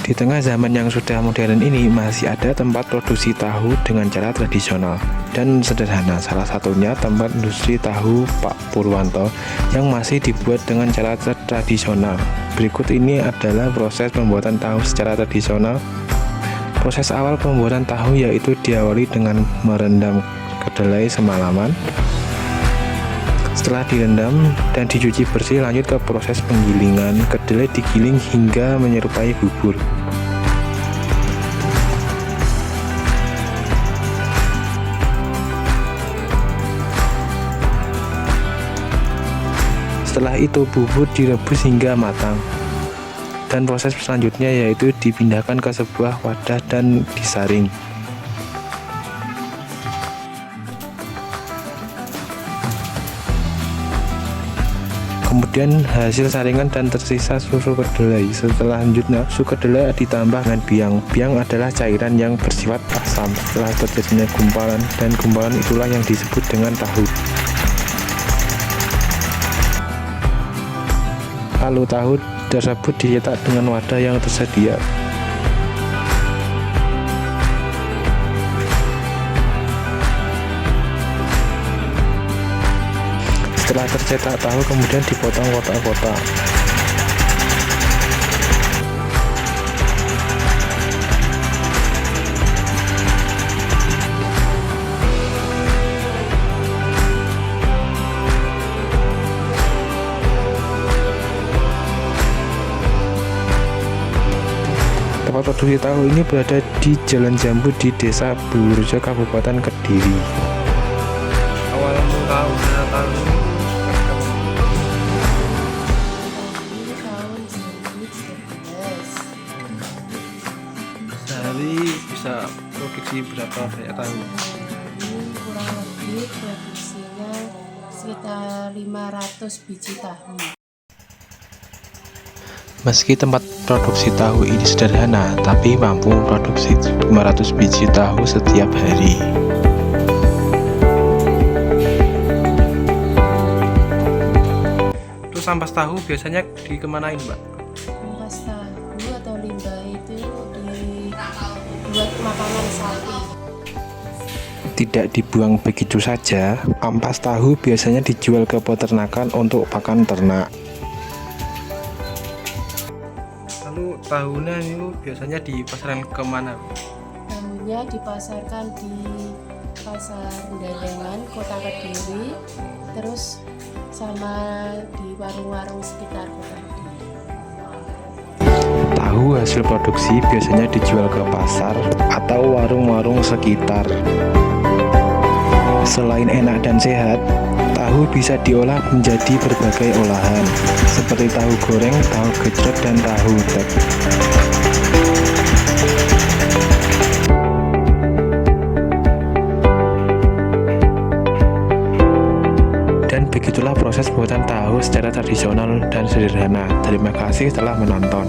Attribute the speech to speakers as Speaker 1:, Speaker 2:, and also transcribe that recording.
Speaker 1: Di tengah zaman yang sudah modern ini, masih ada tempat produksi tahu dengan cara tradisional dan sederhana. Salah satunya tempat industri tahu Pak Purwanto yang masih dibuat dengan cara tradisional. Berikut ini adalah proses pembuatan tahu secara tradisional. Proses awal pembuatan tahu yaitu diawali dengan merendam kedelai semalaman. Setelah direndam dan dicuci bersih, lanjut ke proses penggilingan. Kedelai digiling hingga menyerupai bubur. Setelah itu bubur direbus hingga matang. Dan proses selanjutnya yaitu dipindahkan ke sebuah wadah dan disaring. Kemudian hasil saringan dan tersisa susu kedelai. Selanjutnya susu kedelai ditambah dengan biang. Biang adalah cairan yang bersifat asam. Setelah terjadinya gumpalan, dan gumpalan itulah yang disebut dengan tahu. Lalu tahu tersebut dicetak dengan wadah yang tersedia. Setelah tercetak tahu kemudian dipotong kotak-kotak. Tempat produksi tahu ini berada di Jalan Jambu di Desa Bulurejo, Kabupaten Kediri.
Speaker 2: Awal mula usaha tahu sehari bisa produksi berapa banyak tahu?
Speaker 3: Kurang lebih produksinya sekitar 500 biji tahu.
Speaker 1: Meski tempat produksi tahu ini sederhana, tapi mampu memproduksi 500 biji tahu setiap hari.
Speaker 2: Terus ampas tahu biasanya dikemanain, Mbak?
Speaker 3: Ampas tahu atau limbah itu dibuat makanan sapi.
Speaker 1: Tidak dibuang begitu saja, ampas tahu biasanya dijual ke peternakan untuk pakan ternak.
Speaker 2: Lalu tahunya itu biasanya dipasarkan kemana?
Speaker 3: Tahunya dipasarkan di Pasar Dagangan Kota Kediri, terus sama di warung-warung sekitar Kota Kediri.
Speaker 1: Tahu hasil produksi biasanya dijual ke pasar atau warung-warung sekitar. Selain enak dan sehat, tahu bisa diolah menjadi berbagai olahan, seperti tahu goreng, tahu gejrot, dan tahu tek. Dan begitulah proses pembuatan tahu secara tradisional dan sederhana. Terima kasih telah menonton.